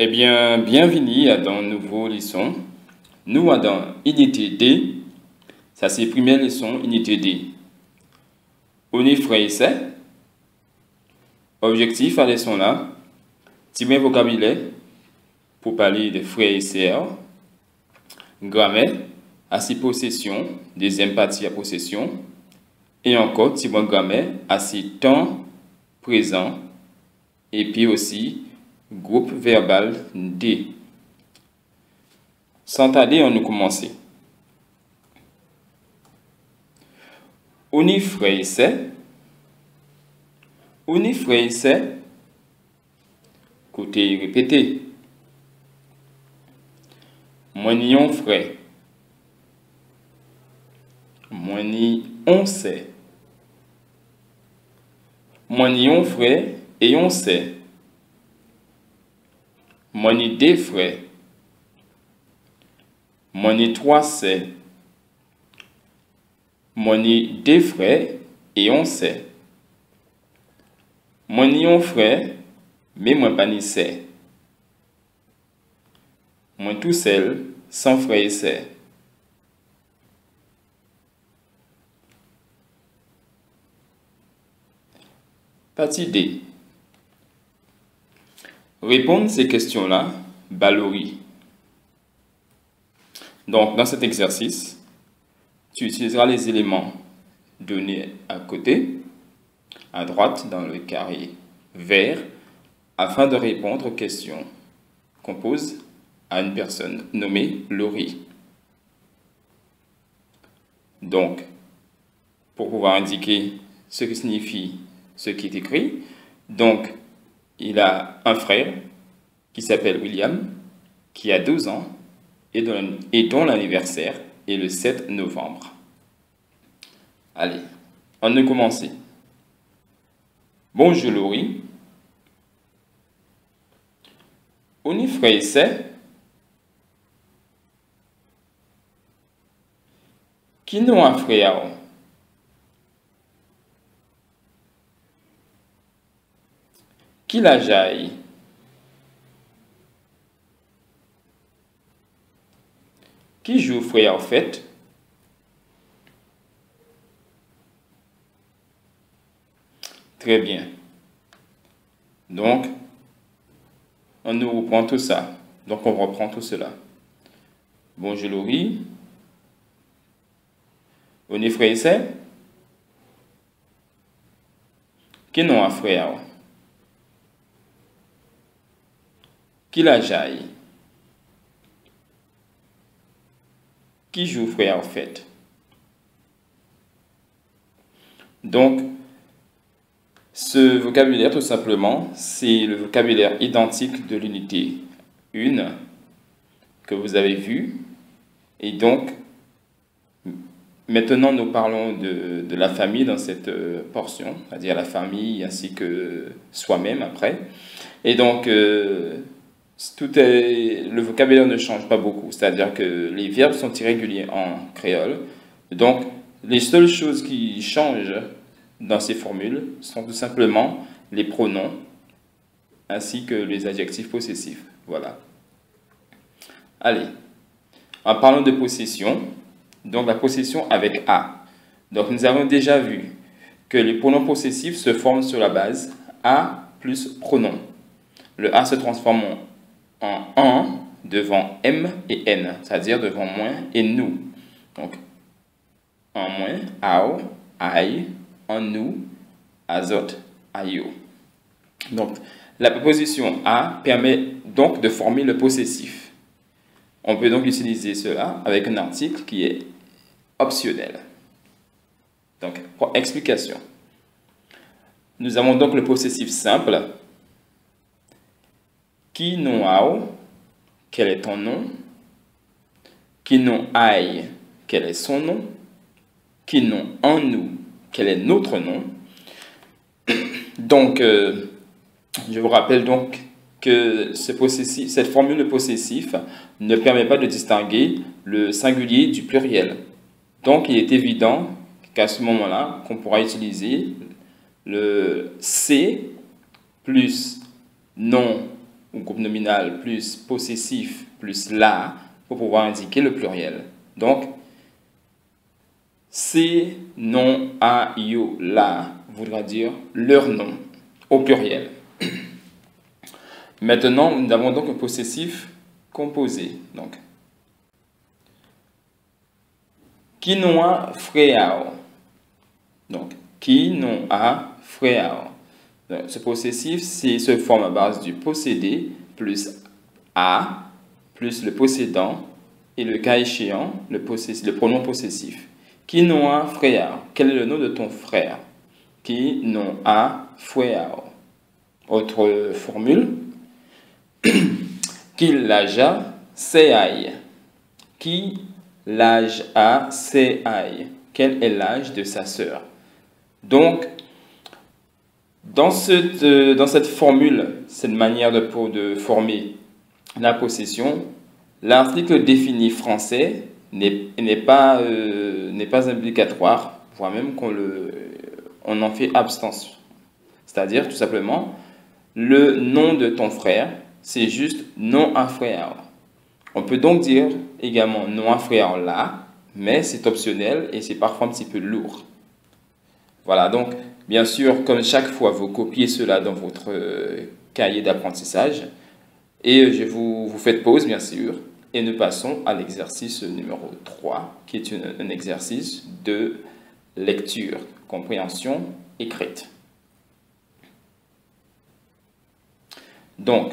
Eh bien, bienvenue à dans une nouvelle leçon. Nous, à dans unité D, ça c'est première leçon, unité D. On est français. Objectif à la leçon là, petit bien vocabulaire pour parler de frères et sœurs, grammaire, assez possession, deuxième partie à possession, et encore petit bon grammaire, assez temps présent, et puis aussi groupe verbal D. Sans tarder, on nous commencer. On est français. On est français. Côté répété. Moi ni on frère. Moi ni on sait. Moi ni on frère et on sait. Moi ni des frères. Moi ni trois sait. Moi ni des frères et on sait. Moi ni on frère, mais moi pas ni sait. Moi tout seul, sans frère et sœur. Partie D. Répondre à ces questions-là, Balori. Donc, dans cet exercice, tu utiliseras les éléments donnés à côté, à droite, dans le carré vert, afin de répondre aux questions qu'on pose à une personne nommée Laurie. Donc, pour pouvoir indiquer ce que signifie ce qui est écrit, donc, il a un frère qui s'appelle William, qui a 12 ans et dont l'anniversaire est le 7 novembre. Allez, on a commencé. Bonjour Laurie. On est frère et sœur. Qui n'a un frère? Qui la jaille? Qui joue frère en fait? Très bien. Donc, on nous reprend tout ça. Donc, on reprend tout cela. Bonjour Laurie. On est frère et sœur? Qui n'a un frère? Qui la jaille? Qui joue frère en fait? Donc, ce vocabulaire, tout simplement, c'est le vocabulaire identique de l'unité 1 que vous avez vu. Et donc, maintenant, nous parlons de la famille dans cette portion, c'est-à-dire la famille ainsi que soi-même après. Et donc, le vocabulaire ne change pas beaucoup, c'est-à-dire que les verbes sont irréguliers en créole. Donc, les seules choses qui changent dans ces formules sont tout simplement les pronoms ainsi que les adjectifs possessifs. Voilà. Allez, en parlant de possession, donc la possession avec A. Donc nous avons déjà vu que les pronoms possessifs se forment sur la base A plus pronom. Le A se transforme en en devant M et N, c'est-à-dire devant moi et nous. Donc, en moi, ao, aïe, en nous, azot, aïo. Donc, la préposition A permet donc de former le possessif. On peut donc utiliser cela avec un article qui est optionnel. Donc, pour explication. Nous avons donc le possessif simple. Qui non ao, quel est ton nom? Qui non aïe, quel est son nom? Qui non en nous, quel est notre nom? Donc, je vous rappelle donc que cette formule de possessif ne permet pas de distinguer le singulier du pluriel. Donc, il est évident qu'à ce moment-là, qu'on pourra utiliser le C plus nom ou groupe nominal plus possessif plus la pour pouvoir indiquer le pluriel. Donc, ces non, a, yo, la voudra dire leur nom au pluriel. Maintenant, nous avons donc un possessif composé. Donc, qui non a freao. Donc, qui non a freao. Ce possessif se forme à base du possédé plus a plus le possédant et le cas échéant, le pronom possessif. Qui non a freao. Quel est le nom de ton frère? Qui non a freao. Autre formule. Qui l'âge a seai. Qui l'âge a seai. Quel est l'âge de sa sœur? Donc, dans cette formule, cette manière de former la possession, l'article défini français n'est pas obligatoire, voire même on en fait abstention. C'est-à-dire, tout simplement, le nom de ton frère, c'est juste non à frère. On peut donc dire également non à frère là, mais c'est optionnel et c'est parfois un petit peu lourd. Voilà, donc, bien sûr, comme chaque fois, vous copiez cela dans votre cahier d'apprentissage et vous faites pause, bien sûr, et nous passons à l'exercice numéro 3, qui est un exercice de lecture, compréhension écrite. Donc,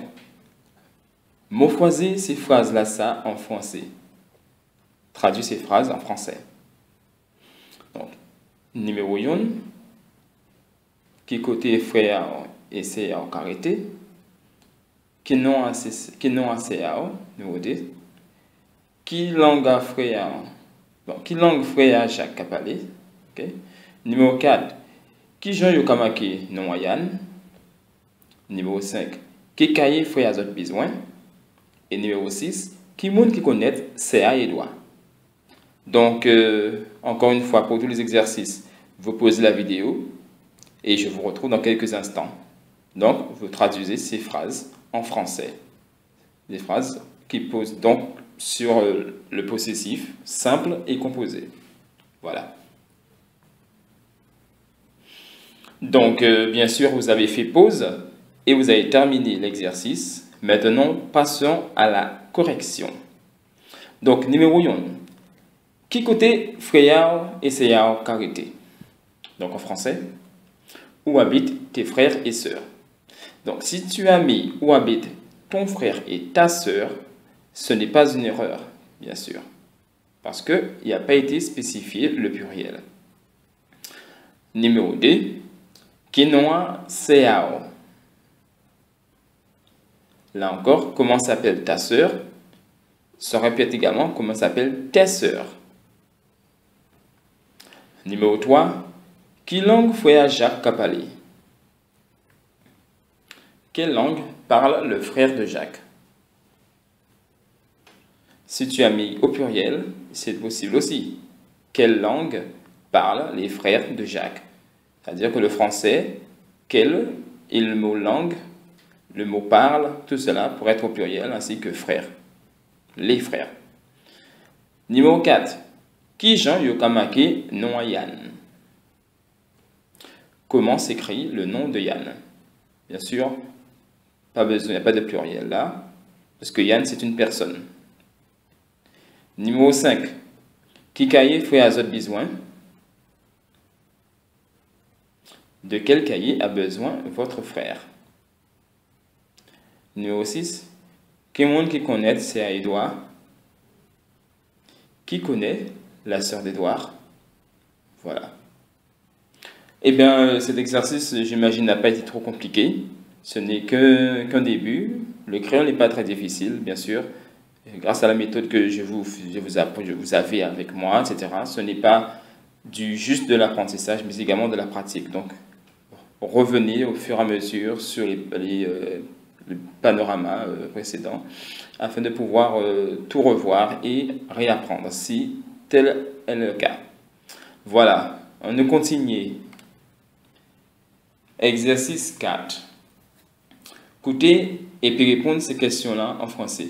morphoisez ces phrases-là, ça, en français. Traduis ces phrases en français. Donc, numéro 1, qui côté frère et c'est en carité, qui non à CA, numéro 2, qui langue à frère, bon, qui langue frère Jacques Capalé, ok. Numéro 4, qui Jean Yokamake non à Yann. Numéro 5, qui cahier frère à autres besoin. Et numéro 6, qui monde qui connaît CA et doigt. Donc, encore une fois, pour tous les exercices, vous posez la vidéo et je vous retrouve dans quelques instants. Donc, vous traduisez ces phrases en français. Des phrases qui posent donc sur le possessif simple et composé. Voilà. Donc, bien sûr, vous avez fait pause et vous avez terminé l'exercice. Maintenant, passons à la correction. Donc, numéro 1. Qui côté frère et sœur carité? Donc, en français, où habitent tes frères et sœurs? Donc, si tu as mis où habitent ton frère et ta sœur, ce n'est pas une erreur, bien sûr, parce qu'il n'a pas été spécifié le pluriel. Numéro 2, qui noa seao. Là encore, comment s'appelle ta sœur? Se répète également comment s'appelle tes sœurs. Numéro 3, qui langue frère Jacques Capalé? Quelle langue parle le frère de Jacques? Si tu as mis au pluriel, c'est possible aussi. Quelle langue parlent les frères de Jacques? C'est-à-dire que le français, quel et le mot langue, le mot parle, tout cela pourrait être au pluriel, ainsi que frère. Les frères. Numéro 4. Qui Jean Yokamake non à Yann? Comment s'écrit le nom de Yann? Bien sûr, pas besoin, il n'y a pas de pluriel là, parce que Yann c'est une personne. Numéro 5. Qui cahier fait à autres besoin? De quel cahier a besoin votre frère? Numéro 6. Quel monde qui connaît c'est à Édouard? Qui connaît la sœur d'Édouard? Voilà. Eh bien, cet exercice, j'imagine, n'a pas été trop compliqué. Ce n'est qu'un début. Le crayon n'est pas très difficile, bien sûr. Grâce à la méthode que je vous avais avec moi, etc. Ce n'est pas juste de l'apprentissage, mais également de la pratique. Donc, revenez au fur et à mesure sur le panorama précédent afin de pouvoir tout revoir et réapprendre si tel est le cas. Voilà, on continue. Exercice 4. Écoutez et puis répondre ces questions-là en français.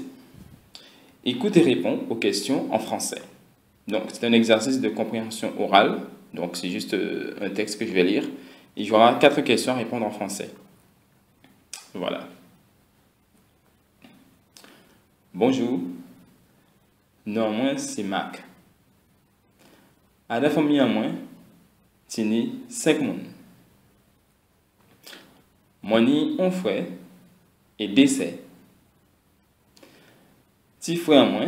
Écoute et réponds aux questions en français. Donc, c'est un exercice de compréhension orale. Donc, c'est juste un texte que je vais lire. Et il y aura 4 questions à répondre en français. Voilà. Bonjour. Non, moi, c'est Mac. À la famille à moi, c'est né 5 personnes. Moi, ni un frère et décès. Petit frère à moi,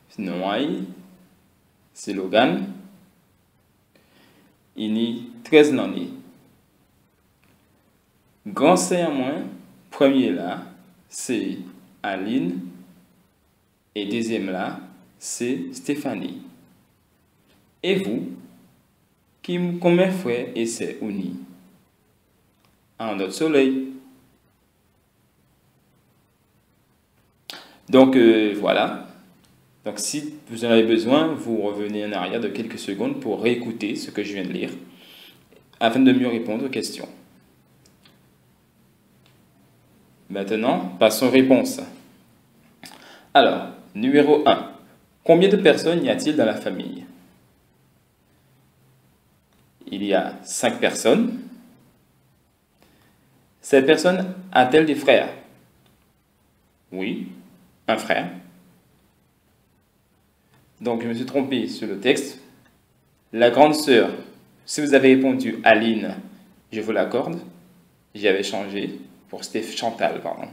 c'est Noailles. C'est Logan. Il est 13 l'année. Grand sœur à moi, premier là, c'est Aline. Et deuxième là, c'est Stéphanie. Et vous, combien frères et sœurs unis? En notre soleil. Donc voilà. Donc si vous en avez besoin, vous revenez en arrière de quelques secondes pour réécouter ce que je viens de lire afin de mieux répondre aux questions. Maintenant, passons aux réponses. Alors, numéro 1. Combien de personnes y a-t-il dans la famille? Il y a 5 personnes. Cette personne a-t-elle des frères? Oui, un frère. Donc, je me suis trompé sur le texte. La grande sœur, si vous avez répondu Aline, je vous l'accorde. J'y avais changé pour Chantal, pardon.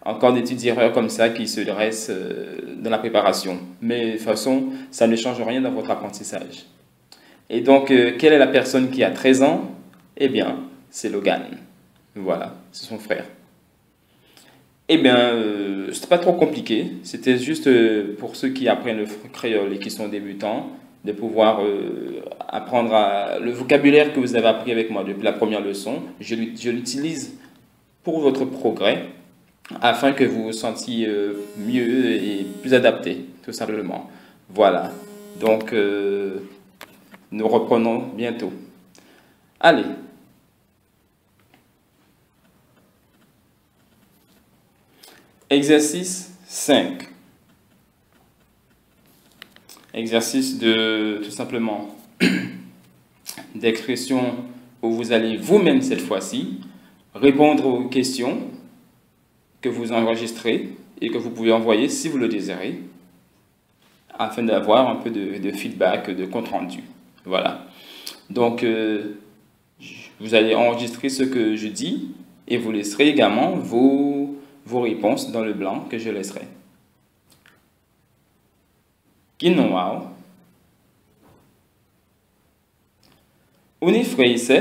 Encore des petites erreurs comme ça qui se dressent dans la préparation. Mais de toute façon, ça ne change rien dans votre apprentissage. Et donc, quelle est la personne qui a 13 ans? Eh bien, c'est Logan. Voilà, c'est son frère. Eh bien, c'était pas trop compliqué. C'était juste pour ceux qui apprennent le créole et qui sont débutants, de pouvoir apprendre le vocabulaire que vous avez appris avec moi depuis la première leçon. Je l'utilise pour votre progrès, afin que vous vous sentiez mieux et plus adapté, tout simplement. Voilà. Donc, nous reprenons bientôt. Allez. Exercice 5. Exercice de, tout simplement, d'expression où vous allez vous-même cette fois-ci répondre aux questions que vous enregistrez et que vous pouvez envoyer si vous le désirez, afin d'avoir un peu de feedback, de compte-rendu. Voilà. Donc, vous allez enregistrer ce que je dis et vous laisserez également vos réponses dans le blanc que je laisserai. Kinouao. Uni freise.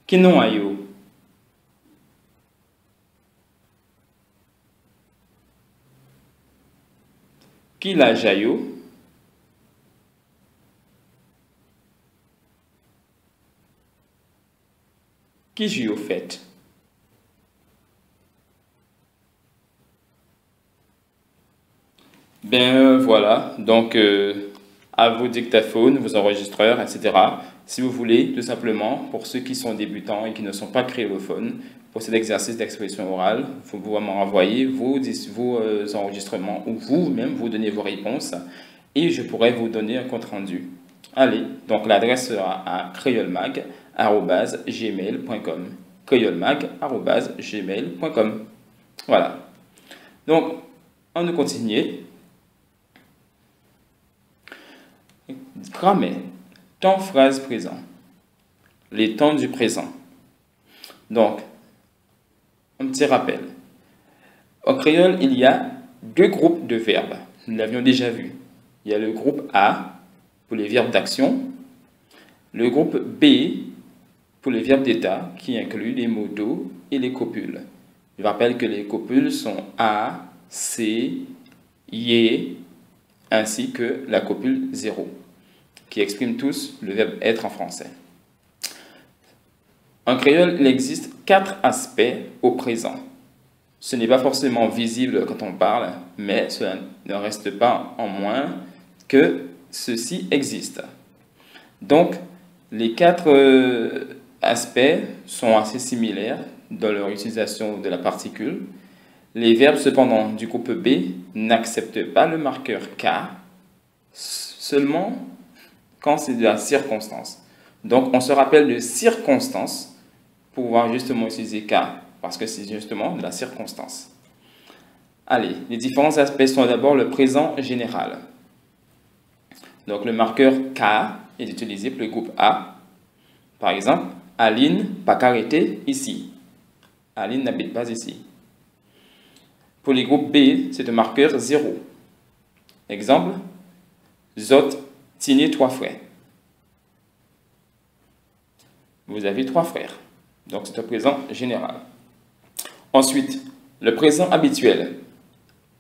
Kinouayo. Kilajayo. Qui au fait? Ben voilà, donc à vos dictaphones, vos enregistreurs, etc. Si vous voulez, tout simplement, pour ceux qui sont débutants et qui ne sont pas créolophones, pour cet exercice d'expression orale, vous pouvez m'envoyer vos enregistrements ou vous-même vous donnez vos réponses et je pourrai vous donner un compte-rendu. Allez, donc l'adresse sera à creolmag@gmail.com. creolmag@gmail.com. Voilà. Donc, on va continuer. Grammaire. Temps, phrase, présent. Les temps du présent. Donc, un petit rappel. En créole, il y a 2 groupes de verbes. Nous l'avions déjà vu. Il y a le groupe A pour les verbes d'action, le groupe B pour les verbes d'état qui inclut les modos et les copules. Je rappelle que les copules sont A, C, Y, ainsi que la copule 0, qui expriment tous le verbe être en français. En créole, il existe 4 aspects au présent. Ce n'est pas forcément visible quand on parle, mais cela ne reste pas en moins que ceci existe. Donc, les 4 aspects sont assez similaires dans leur utilisation de la particule. Les verbes, cependant, du groupe B n'acceptent pas le marqueur K, seulement quand c'est de la circonstance. Donc, on se rappelle de circonstance pour pouvoir justement utiliser K, parce que c'est justement de la circonstance. Allez, les différents aspects sont d'abord le présent général. Donc, le marqueur K est utilisé pour le groupe A. Par exemple, Aline pas arrêté ici. Aline n'habite pas ici. Pour les groupes B, c'est un marqueur 0. Exemple, Zot tini 3 frères. Vous avez 3 frères. Donc, c'est un présent général. Ensuite, le présent habituel.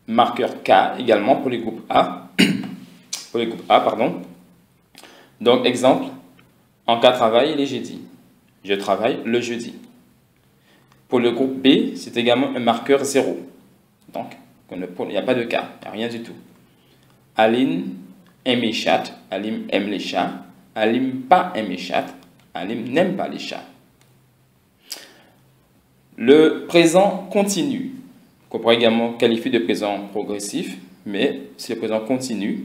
Marqueur K également pour les groupes A. Pour les groupes A, pardon. Donc, exemple, en cas travail les jeudis. Je travaille le jeudi. Pour le groupe B, c'est également un marqueur 0. Donc, il n'y a pas de cas, il n'y a rien du tout. Aline aime les chats, Aline aime les chats. Aline pas aime les chats, Aline n'aime pas les chats. Le présent continu, qu'on pourrait également qualifier de présent progressif, mais c'est le présent continu.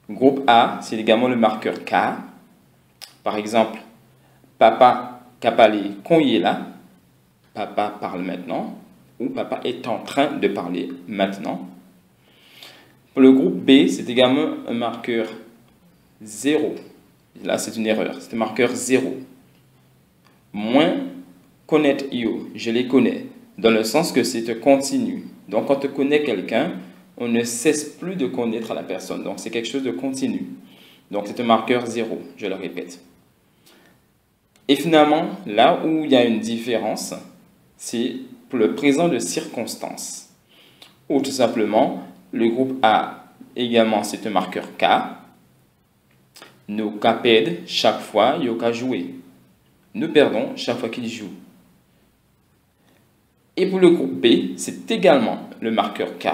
Groupe A, c'est également le marqueur K. Par exemple, papa qu'a parlé qu'on y est là. Papa parle maintenant. Ou papa est en train de parler maintenant. Pour le groupe B, c'est également un marqueur 0. Là, c'est une erreur. C'est un marqueur 0. Moins connaître io, je les connais. Dans le sens que c'est un continu. Donc, quand on connaît quelqu'un, on ne cesse plus de connaître la personne. Donc, c'est quelque chose de continu. Donc, c'est un marqueur 0, je le répète. Et finalement, là où il y a une différence, c'est pour le présent de circonstance. Ou tout simplement, le groupe A, également, c'est un marqueur K. Nous perdons chaque fois qu'il a joué. Nous perdons chaque fois qu'il joue. Et pour le groupe B, c'est également le marqueur K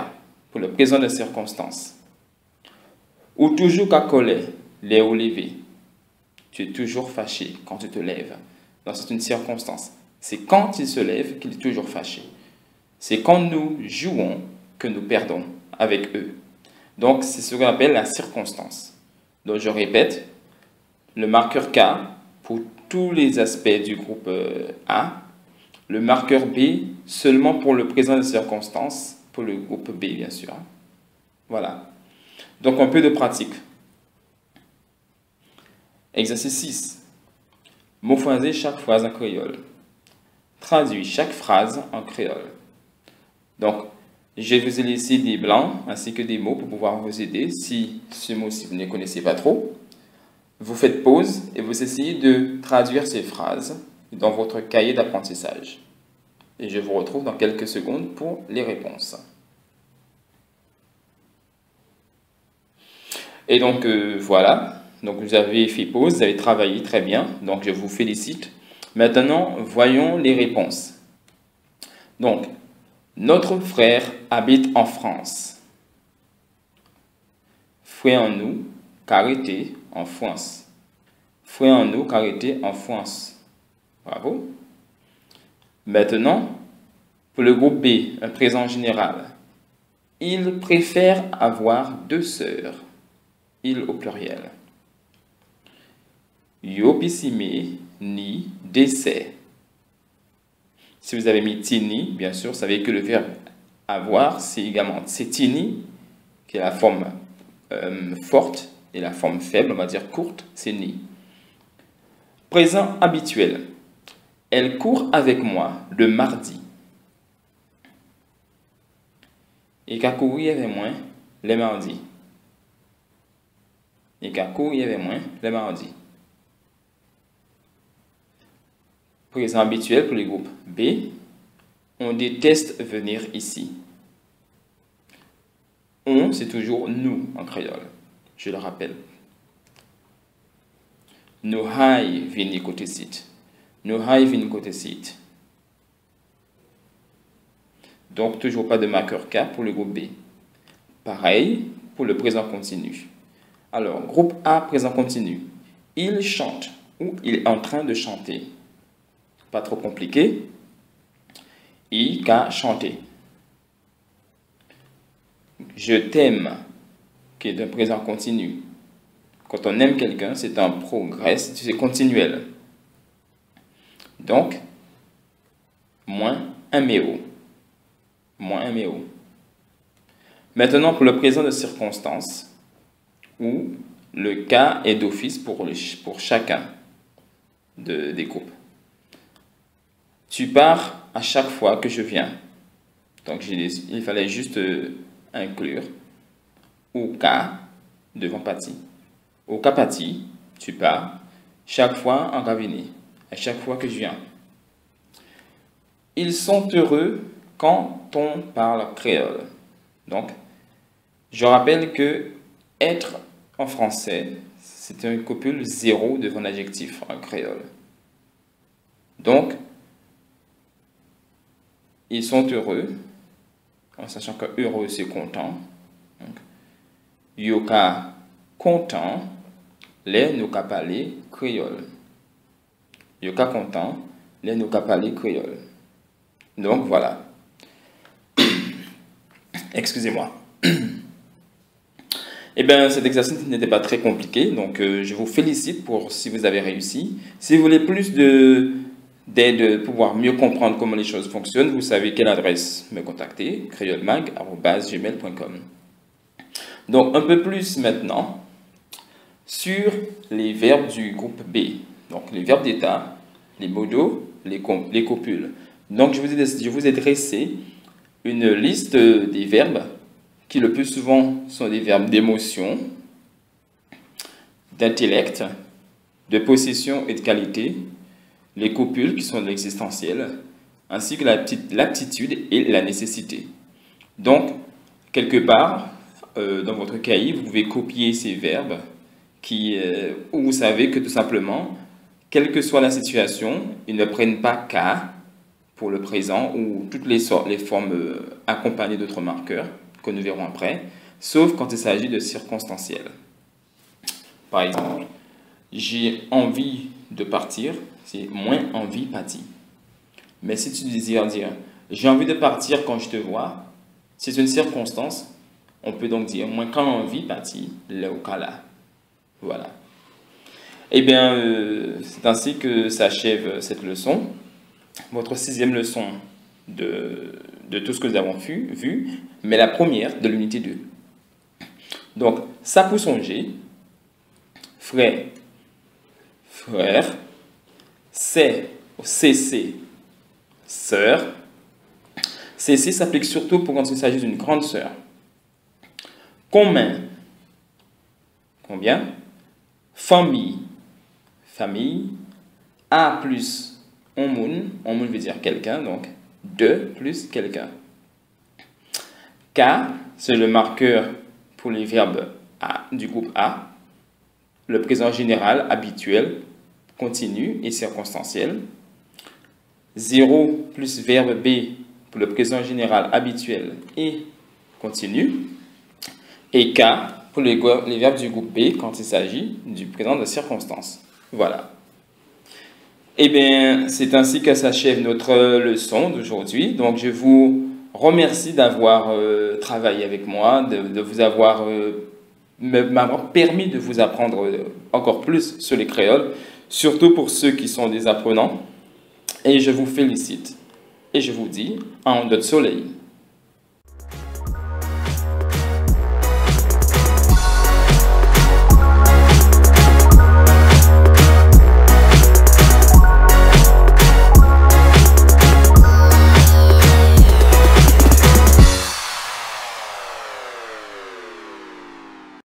pour le présent de circonstance. Ou toujours qu'à coller, les ou lever. Tu es toujours fâché quand tu te lèves. Donc c'est une circonstance. C'est quand il se lève qu'il est toujours fâché. C'est quand nous jouons que nous perdons avec eux. Donc c'est ce qu'on appelle la circonstance. Donc je répète, le marqueur K pour tous les aspects du groupe A, le marqueur B seulement pour le présent de circonstance, pour le groupe B bien sûr. Voilà. Donc un peu de pratique. Exercice 6. Mots-phrasés chaque phrase en créole. Traduis chaque phrase en créole. Donc, je vous ai laissé des blancs ainsi que des mots pour pouvoir vous aider. Si ce mot-ci vous ne connaissez pas trop, vous faites pause et vous essayez de traduire ces phrases dans votre cahier d'apprentissage. Et je vous retrouve dans quelques secondes pour les réponses. Et donc, voilà. Donc, vous avez fait pause, vous avez travaillé très bien. Donc, je vous félicite. Maintenant, voyons les réponses. Donc, notre frère habite en France. Frère en nous, carité en France. Frère en nous, carité en France. Bravo. Maintenant, pour le groupe B, un présent général. Il préfère avoir 2 sœurs. Il au pluriel. Yopisime ni décès. Si vous avez mis tini, bien sûr, vous savez que le verbe avoir, c'est également tini, qui est la forme forte, et la forme faible, on va dire courte, c'est ni. Présent habituel. Elle court avec moi le mardi. Et qu'à courir avec moi le mardi. Et qu'à courir avec moi le mardi. Présent habituel pour les groupes B. On déteste venir ici. On, c'est toujours nous en créole. Je le rappelle. Nous haï venir côté site. Nous haï venir côté site. Donc, toujours pas de marqueur K pour le groupe B. Pareil pour le présent continu. Alors, groupe A, présent continu. Il chante ou il est en train de chanter. pas trop compliqué. I, K, chanter. Je t'aime, qui est un présent continu. Quand on aime quelqu'un, c'est un progrès, c'est continuel. Donc, moins un méo. Moins un méo. Maintenant, pour le présent de circonstance, où le cas est d'office pour chacun des groupes. Tu pars à chaque fois que je viens. Donc, il fallait juste inclure au cas devant Patty. Au cas Patty, tu pars chaque fois en Ravini, à chaque fois que je viens. Ils sont heureux quand on parle créole. Donc, je rappelle que être en français, c'est une copule 0 devant l'adjectif en créole. Donc, ils sont heureux, en sachant que heureux, c'est content. Donc, yoka, content, les nous ka parler créole. Yoka, content, les nous ka parler créole. Donc, voilà. Excusez-moi. Eh bien, cet exercice n'était pas très compliqué, donc je vous félicite pour si vous avez réussi. Si vous voulez plus d'aide, pouvoir mieux comprendre comment les choses fonctionnent, vous savez quelle adresse me contacter, creolemag@gmail.com. Donc, un peu plus maintenant sur les verbes du groupe B. Donc, les verbes d'état, les modos, les copules. Donc, je vous ai dressé une liste des verbes qui le plus souvent sont des verbes d'émotion, d'intellect, de possession et de qualité, les copules qui sont de l'existentiel, ainsi que l'aptitude et la nécessité. Donc, quelque part, dans votre cahier, vous pouvez copier ces verbes où vous savez que tout simplement, quelle que soit la situation, ils ne prennent pas cas pour le présent ou toutes les formes accompagnées d'autres marqueurs que nous verrons après, sauf quand il s'agit de circonstanciel. Par exemple, j'ai envie de partir, c'est moins envie partie. Mais si tu désires dire j'ai envie de partir quand je te vois, c'est une circonstance, on peut donc dire moins quand envie partie, là ou là. Voilà. Eh bien, c'est ainsi que s'achève cette leçon. Votre 6e leçon de tout ce que nous avons vu, mais la première de l'unité 2. Donc, ça pour songer, frère, c'est, cc, sœur. Cc s'applique surtout pour quand il s'agit d'une grande sœur. Combien, famille, a plus on moun veut dire quelqu'un, donc de plus quelqu'un. K, c'est le marqueur pour les verbes du groupe A, le présent général habituel, continu et circonstanciel. 0 plus verbe B pour le présent général habituel et continu. Et K pour les verbes du groupe B quand il s'agit du présent de circonstance. Voilà. Eh bien, c'est ainsi que s'achève notre leçon d'aujourd'hui. Donc, je vous remercie d'avoir travaillé avec moi, de vous m'avoir permis de vous apprendre encore plus sur les créoles, surtout pour ceux qui sont des apprenants. Et je vous félicite. Et je vous dis, en de soleil.